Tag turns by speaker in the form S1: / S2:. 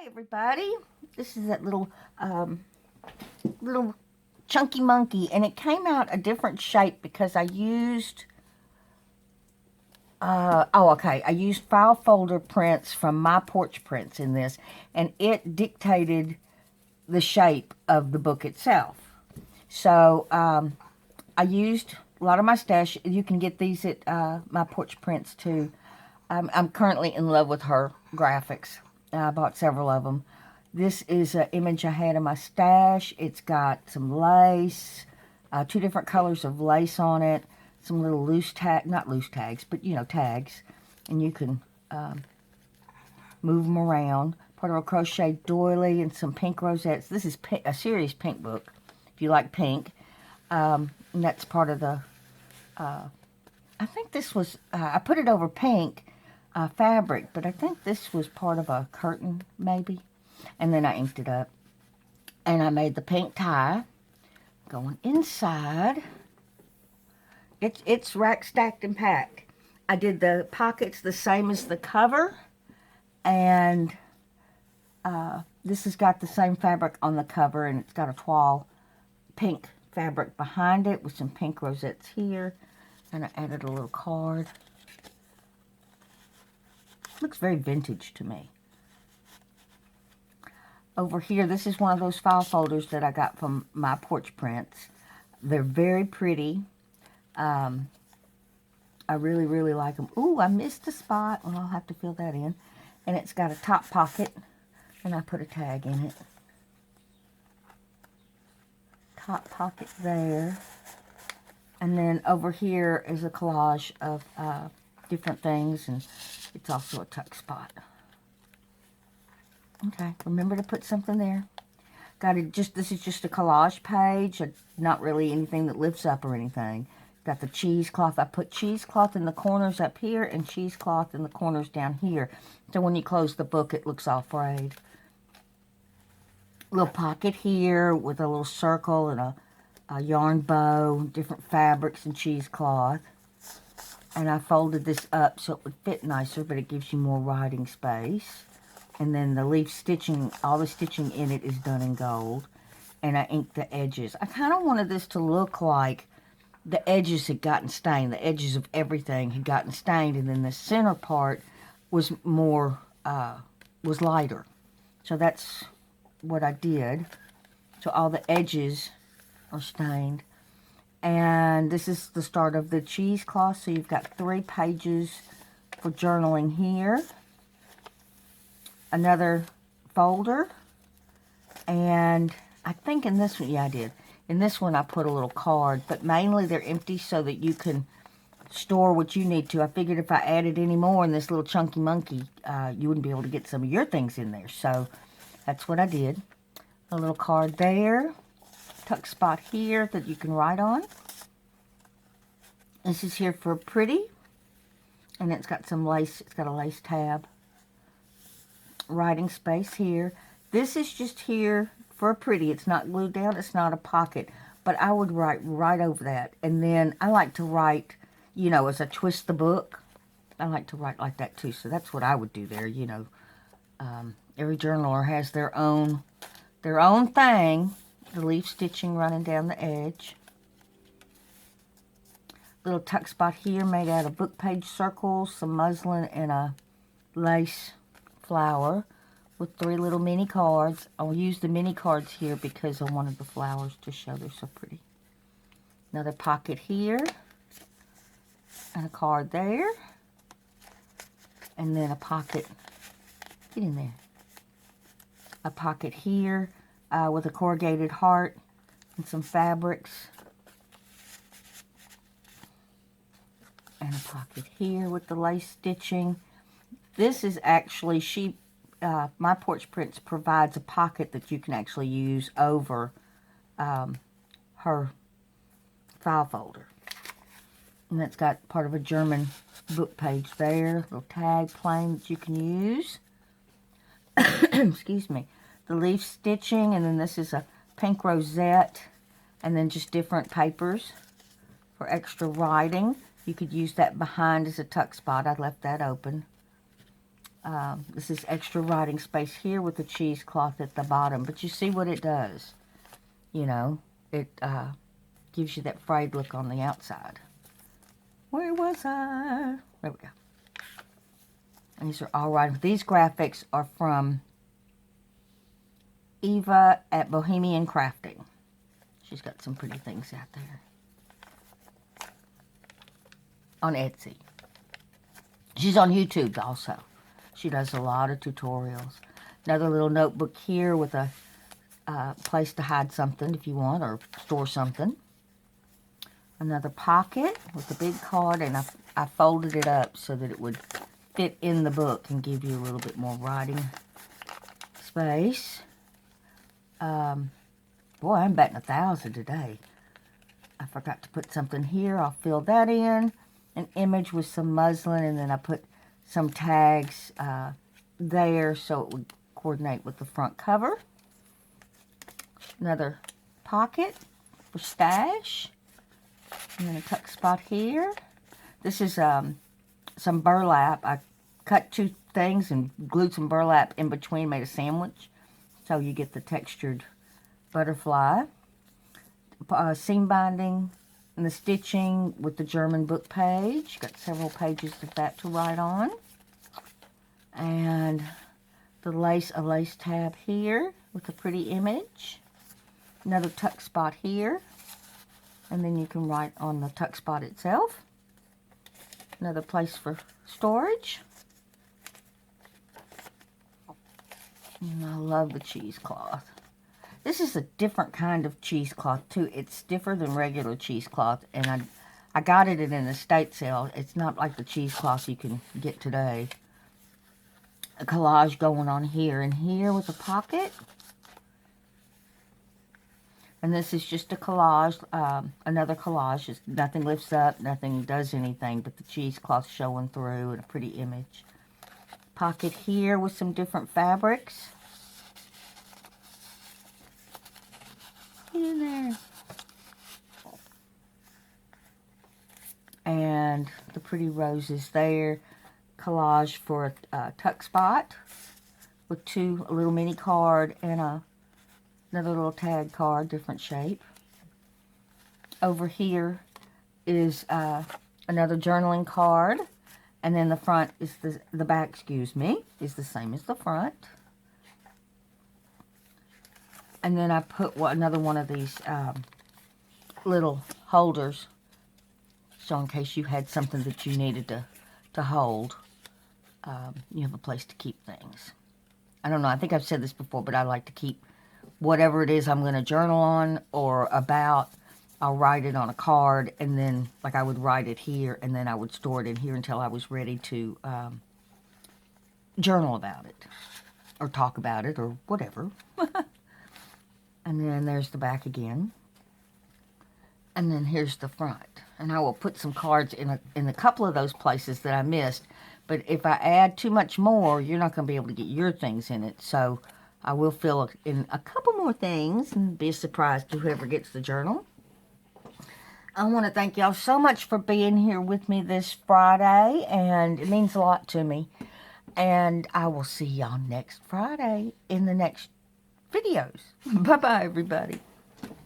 S1: Hi everybody, this is that little chunky monkey, and it came out a different shape because I used I used file folder prints from My Porch Prints in this, and it dictated the shape of the book itself. So I used a lot of my stash. You can get these at My Porch Prints too. I'm currently in love with her graphics. I bought several of them. This is an image I had in my stash. It's got some lace, two different colors of lace on it, some little loose tag, not loose tags, but you know, tags. And you can move them around. Part of a crochet doily and some pink rosettes. This is a serious pink book, if you like pink. And that's part of the, I think this was, I put it over pink fabric, but I think this was part of a curtain, maybe. And then I inked it up. And I made the pink tie going inside. It's rack, stacked, and packed. I did the pockets the same as the cover. And this has got the same fabric on the cover, and it's got a toile pink fabric behind it with some pink rosettes here. And I added a little card. Looks very vintage to me. Over here, this is one of those file folders that I got from My Porch Prints. They're very pretty. I really, really like them. Ooh, I missed a spot. Well, I'll have to fill that in. And it's got a top pocket, and I put a tag in it. Top pocket there. And then over here is a collage of different things, and it's also a tuck spot. Okay, remember to put something there. Got it. This is just a collage page, not really anything that lifts up or anything. Got the cheesecloth. I put cheesecloth in the corners up here and cheesecloth in the corners down here. So when you close the book, it looks all frayed. Little pocket here with a little circle and a yarn bow, different fabrics and cheesecloth. And I folded this up so it would fit nicer, but it gives you more writing space. And then the leaf stitching, all the stitching in it is done in gold. And I inked the edges. I kind of wanted this to look like the edges had gotten stained. The edges of everything had gotten stained. And then the center part was more, was lighter. So that's what I did. So all the edges are stained. And this is the start of the cheesecloth. So you've got 3 pages for journaling here. Another folder. And I think in this one, yeah, I did. In this one, I put a little card. But mainly they're empty so that you can store what you need to. I figured if I added any more in this little chunky monkey, you wouldn't be able to get some of your things in there. So that's what I did. A little card there. Tuck spot here that you can write on. This is here for pretty. And it's got some lace. It's got a lace tab. Writing space here. This is just here for a pretty. It's not glued down. It's not a pocket. But I would write right over that. And then I like to write, you know, as I twist the book, I like to write like that too. So that's what I would do there, you know. Every journaler has their own thing. The leaf stitching running down the edge. Little tuck spot here made out of book page circles, some muslin, and a lace flower with 3 little mini cards. I'll use the mini cards here because I wanted the flowers to show. They're so pretty. Another pocket here. And a card there. And then a pocket. Get in there. A pocket here with a corrugated heart and some fabrics. And a pocket here with the lace stitching. This is actually, My Porch Prints provides a pocket that you can actually use over her file folder. And that's got part of a German book page there. Little tag plain that you can use. Excuse me. The leaf stitching, and then this is a pink rosette, and then just different papers for extra writing. You could use that behind as a tuck spot. I left that open. This is extra writing space here with the cheesecloth at the bottom. But you see what it does. You know, it gives you that frayed look on the outside. Where was I? There we go. And these are all writing. These graphics are from Eva at Bohemian Crafting. She's got some pretty things out there. On Etsy. She's on YouTube also. She does a lot of tutorials. Another little notebook here with a place to hide something if you want, or store something. Another pocket with a big card, and I folded it up so that it would fit in the book and give you a little bit more writing space. Boy, I'm batting 1,000 today. I forgot to put something here. I'll fill that in. An image with some muslin, and then I put some tags there so it would coordinate with the front cover. Another pocket for stash. And then a tuck spot here. This is some burlap. I cut 2 things and glued some burlap in between, made a sandwich. So you get the textured butterfly. Seam binding and the stitching with the German book page. Got several pages of that to write on. And the a lace tab here with a pretty image. Another tuck spot here. And then you can write on the tuck spot itself. Another place for storage. And I love the cheesecloth. This is a different kind of cheesecloth too. It's stiffer than regular cheesecloth, and I got it in an estate sale. It's not like the cheesecloth you can get today. A collage going on here and here with a pocket. And this is just a collage, another collage. Just nothing lifts up, nothing does anything, but the cheesecloth showing through and a pretty image. Pocket here with some different fabrics. Get in there. And the pretty roses there. Collage for a tuck spot with a little mini card and another little tag card, different shape. Over here is another journaling card, and then the front is the back, excuse me, is the same as the front. And then I put another one of these little holders, so in case you had something that you needed to hold, you have a place to keep things. I don't know, I think I've said this before, but I like to keep whatever it is I'm going to journal on or about. I'll write it on a card, and then, like, I would write it here, and then I would store it in here until I was ready to journal about it, or talk about it, or whatever. And then there's the back again. And then here's the front. And I will put some cards in a couple of those places that I missed. But if I add too much more, you're not going to be able to get your things in it. So I will fill in a couple more things and be a surprise to whoever gets the journal. I want to thank y'all so much for being here with me this Friday. And it means a lot to me. And I will see y'all next Friday in the next videos. Bye-bye, everybody.